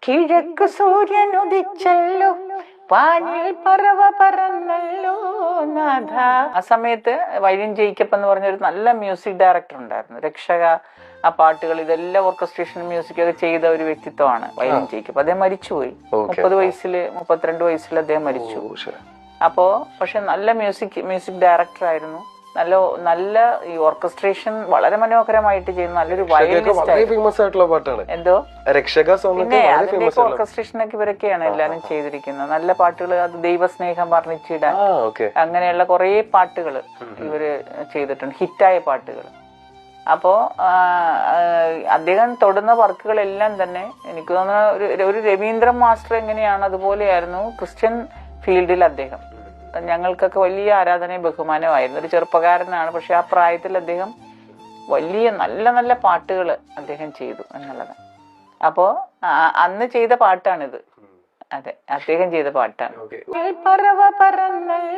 കിഴക്ക് സൂര്യൻ ഉദിച്ചല്ലോ, പാനിൽ പറവ പറന്നല്ലോ നാഥ. ആ സമയത്ത് വയലിൻ ജേക്കബ് എന്ന് പറഞ്ഞൊരു നല്ല മ്യൂസിക് ഡയറക്ടർ ഉണ്ടായിരുന്നു. രക്ഷക, ആ പാട്ടുകൾ ഇതെല്ലാം ഓർക്കസ്ട്രേഷൻ മ്യൂസിക് ഒക്കെ ചെയ്ത ഒരു വ്യക്തിത്വമാണ് വയലിൻ ജേക്കബ്. അദ്ദേഹം മരിച്ചുപോയി. 32 വയസ്സിൽ അദ്ദേഹം മരിച്ചു. അപ്പോ പക്ഷെ നല്ല മ്യൂസിക് ഡയറക്ടർ ആയിരുന്നു. നല്ല ഈ ഓർക്കസ്ട്രേഷൻ വളരെ മനോഹരമായിട്ട് ചെയ്യുന്ന നല്ലൊരു വയലിനിസ്റ്റ്. എന്തോ പിന്നെ അതിന്റെ ഓർക്കസ്ട്രേഷൻ ഒക്കെ ഇവരൊക്കെയാണ് എല്ലാരും ചെയ്തിരിക്കുന്നത്. നല്ല പാട്ടുകൾ, അത് ദൈവസ്നേഹം വർണ്ണിച്ചിടാൻ, അങ്ങനെയുള്ള കുറെ പാട്ടുകൾ ഇവര് ചെയ്തിട്ടുണ്ട്, ഹിറ്റായ പാട്ടുകൾ. അപ്പോ അദ്ദേഹം തൊടുന്ന വർക്കുകളെല്ലാം തന്നെ എനിക്ക് തോന്നുന്ന ഒരു രവീന്ദ്രൻ മാസ്റ്റർ എങ്ങനെയാണ് അതുപോലെയായിരുന്നു ക്രിസ്ത്യൻ ഫീൽഡിൽ അദ്ദേഹം. ഞങ്ങൾക്കൊക്കെ വലിയ ആരാധനയും ബഹുമാനമായിരുന്നു. ഒരു ചെറുപ്പക്കാരനാണ്, പക്ഷെ ആ പ്രായത്തിൽ അദ്ദേഹം വലിയ നല്ല നല്ല പാട്ടുകൾ അദ്ദേഹം ചെയ്തു എന്നുള്ളത്. അപ്പോ അന്ന് ചെയ്ത പാട്ടാണിത്. അതെ, അദ്ദേഹം ചെയ്ത പാട്ടാണ്. പറവ പറന്നല്ലോ